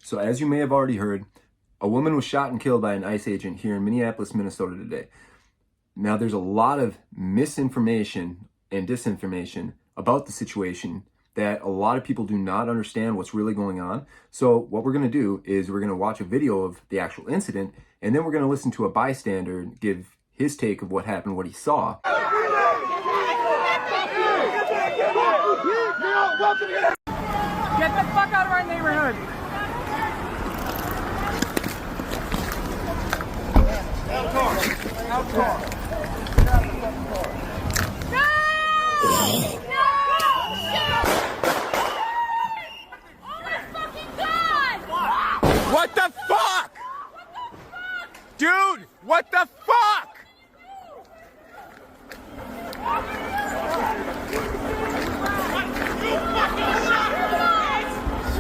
So as you may have already heard, a woman was shot and killed by an ICE agent here in Minneapolis, Minnesota today. Now there's a lot of misinformation and disinformation about the situation that a lot of people do not understand what's really going on. So what we're going to do is we're going to watch a video of the actual incident, and then we're going to listen to a bystander give his take of what happened, what he saw. Get the fuck out of our neighborhood! Out of car! Out of car! Get out of the fucking car! No! No! Oh my fucking god! What the fuck? What the fuck? Dude, what the fuck?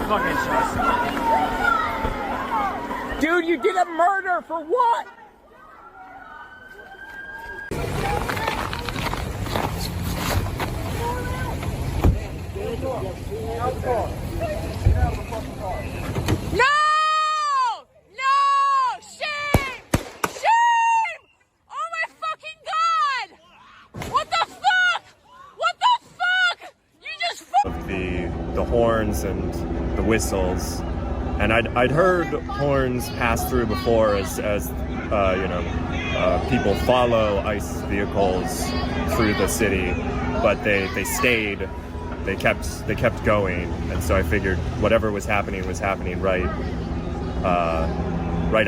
Fucking shot. Dude, you did a murder for what? No! No! Shame! Shame! Oh my fucking god! What the fuck? What the fuck? You just The horns and the whistles, and I'd heard horns pass through before as people follow ICE vehicles through the city, but they stayed. They kept going, and so I figured whatever was happening right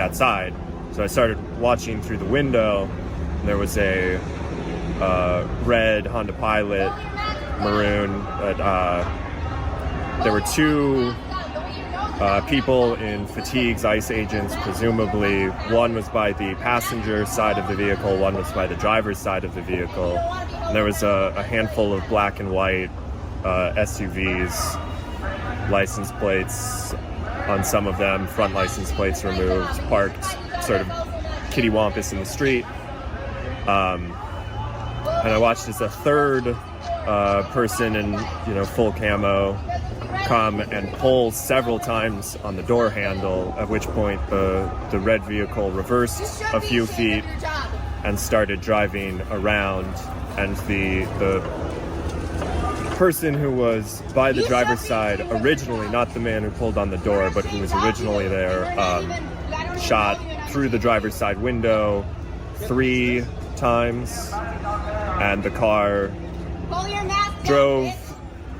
outside. So I started watching through the window. And there was a red Honda Pilot, maroon. There were two people in fatigues, ICE agents, presumably. One was by the passenger side of the vehicle, one was by the driver's side of the vehicle. And there was a handful of black and white SUVs, license plates on some of them, front license plates removed, parked sort of kittywampus in the street. And I watched as a third person in full camo come and pull several times on the door handle, at which point the red vehicle reversed a few feet and started driving around, and the person who was by the driver's side originally, not the man who pulled on the door, but who was originally there, shot through the driver's side window 3 times, and the car drove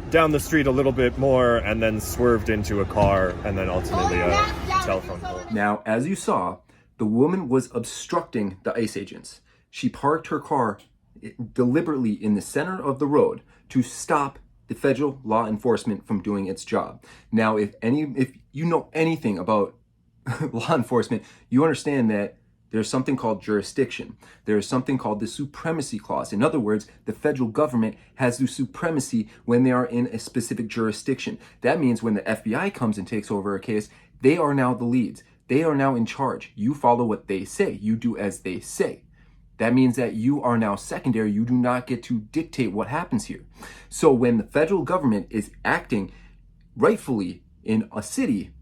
down the street a little bit more and then swerved into a car and then ultimately a telephone pole. Now, as you saw, the woman was obstructing the ICE agents. She parked her car deliberately in the center of the road to stop the federal law enforcement from doing its job. Now, if you know anything about law enforcement, you understand that there's something called jurisdiction. There's something called the supremacy clause. In other words, the federal government has the supremacy when they are in a specific jurisdiction. That means when the FBI comes and takes over a case, they are now the leads. They are now in charge. You follow what they say. You do as they say. That means that you are now secondary. You do not get to dictate what happens here. So when the federal government is acting rightfully in a city,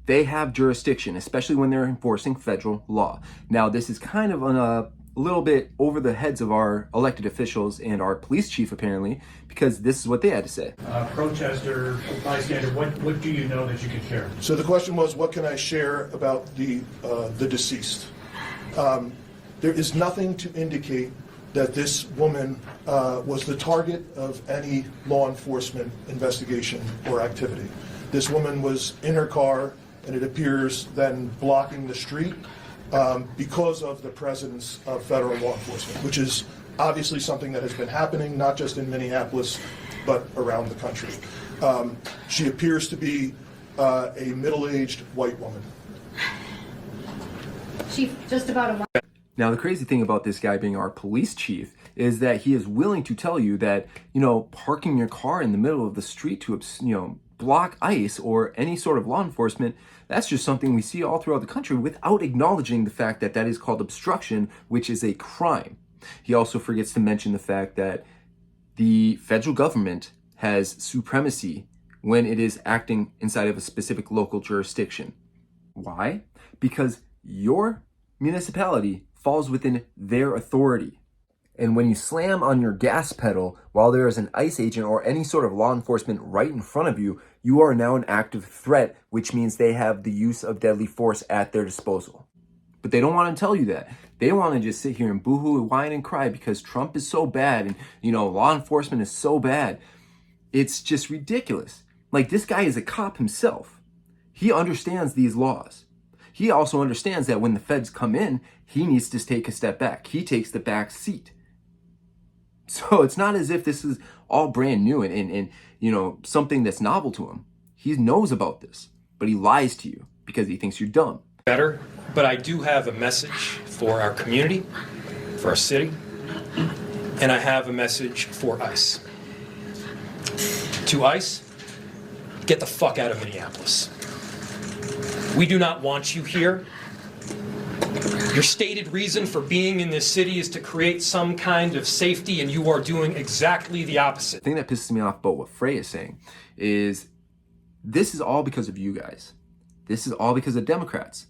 they have jurisdiction, especially when they're enforcing federal law. Now, this is kind of a little bit over the heads of our elected officials and our police chief, apparently, because this is what they had to say. Protester, bystander, what do you know that you can share? So the question was, what can I share about the deceased? There is nothing to indicate that this woman was the target of any law enforcement investigation or activity. This woman was in her car, and it appears then blocking the street because of the presence of federal law enforcement, which is obviously something that has been happening not just in Minneapolis, but around the country. She appears to be a middle-aged white woman. She's just about a... Now, the crazy thing about this guy being our police chief is that he is willing to tell you that, parking your car in the middle of the street to, block ICE or any sort of law enforcement, that's just something we see all throughout the country without acknowledging the fact that that is called obstruction, which is a crime. He also forgets to mention the fact that the federal government has supremacy when it is acting inside of a specific local jurisdiction. Why? Because your municipality falls within their authority. And when you slam on your gas pedal while there is an ICE agent or any sort of law enforcement right in front of you, you are now an active threat, which means they have the use of deadly force at their disposal. But they don't want to tell you that. They want to just sit here and boohoo and whine and cry because Trump is so bad and, law enforcement is so bad. It's just ridiculous. Like, this guy is a cop himself. He understands these laws. He also understands that when the feds come in, he needs to take a step back. He takes the back seat. So it's not as if this is all brand new and something that's novel to him. He knows about this, but he lies to you because he thinks you're dumb. Better, but I do have a message for our community, for our city, and I have a message for ICE. To ICE, get the fuck out of Minneapolis. We do not want you here. Your stated reason for being in this city is to create some kind of safety, and you are doing exactly the opposite. The thing that pisses me off about what Frey is saying is this is all because of you guys. This is all because of Democrats.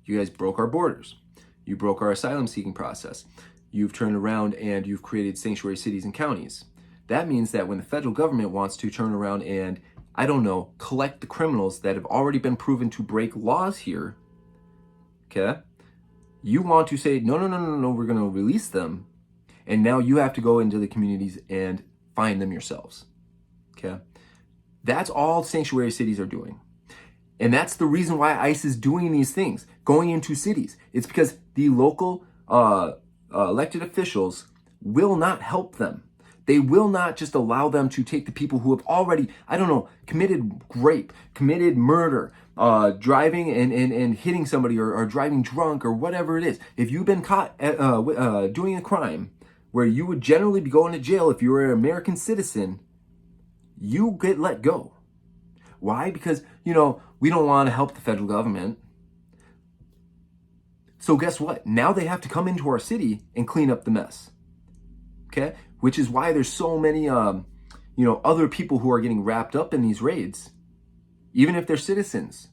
You guys broke our borders. You broke our asylum seeking process. You've turned around and you've created sanctuary cities and counties. That means that when the federal government wants to turn around and, collect the criminals that have already been proven to break laws here, okay? You want to say, no, we're going to release them. And now you have to go into the communities and find them yourselves. Okay? That's all sanctuary cities are doing. And that's the reason why ICE is doing these things, going into cities. It's because the local elected officials will not help them. They will not just allow them to take the people who have already, committed rape, committed murder, driving and hitting somebody or driving drunk or whatever it is. If you've been caught doing a crime where you would generally be going to jail if you were an American citizen, you get let go. Why? Because, we don't want to help the federal government. So guess what? Now they have to come into our city and clean up the mess. Okay? Which is why there's so many, other people who are getting wrapped up in these raids, even if they're citizens.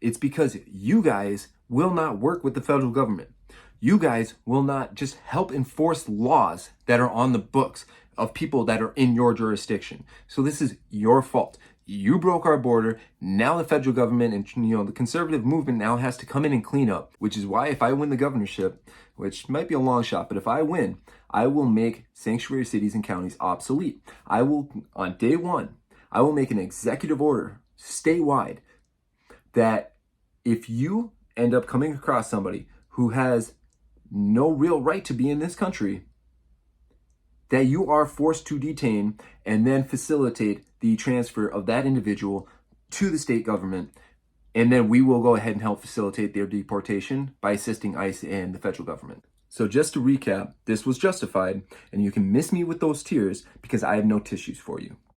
It's because you guys will not work with the federal government. You guys will not just help enforce laws that are on the books of people that are in your jurisdiction. So this is your fault. You broke our border. Now the federal government and the conservative movement now has to come in and clean up, which is why if I win the governorship, which might be a long shot, but if I win, I will make sanctuary cities and counties obsolete. I will, on day one, I will make an executive order statewide that if you end up coming across somebody who has no real right to be in this country, that you are forced to detain and then facilitate the transfer of that individual to the state government. And then we will go ahead and help facilitate their deportation by assisting ICE and the federal government. So just to recap, this was justified, and you can miss me with those tears because I have no tissues for you.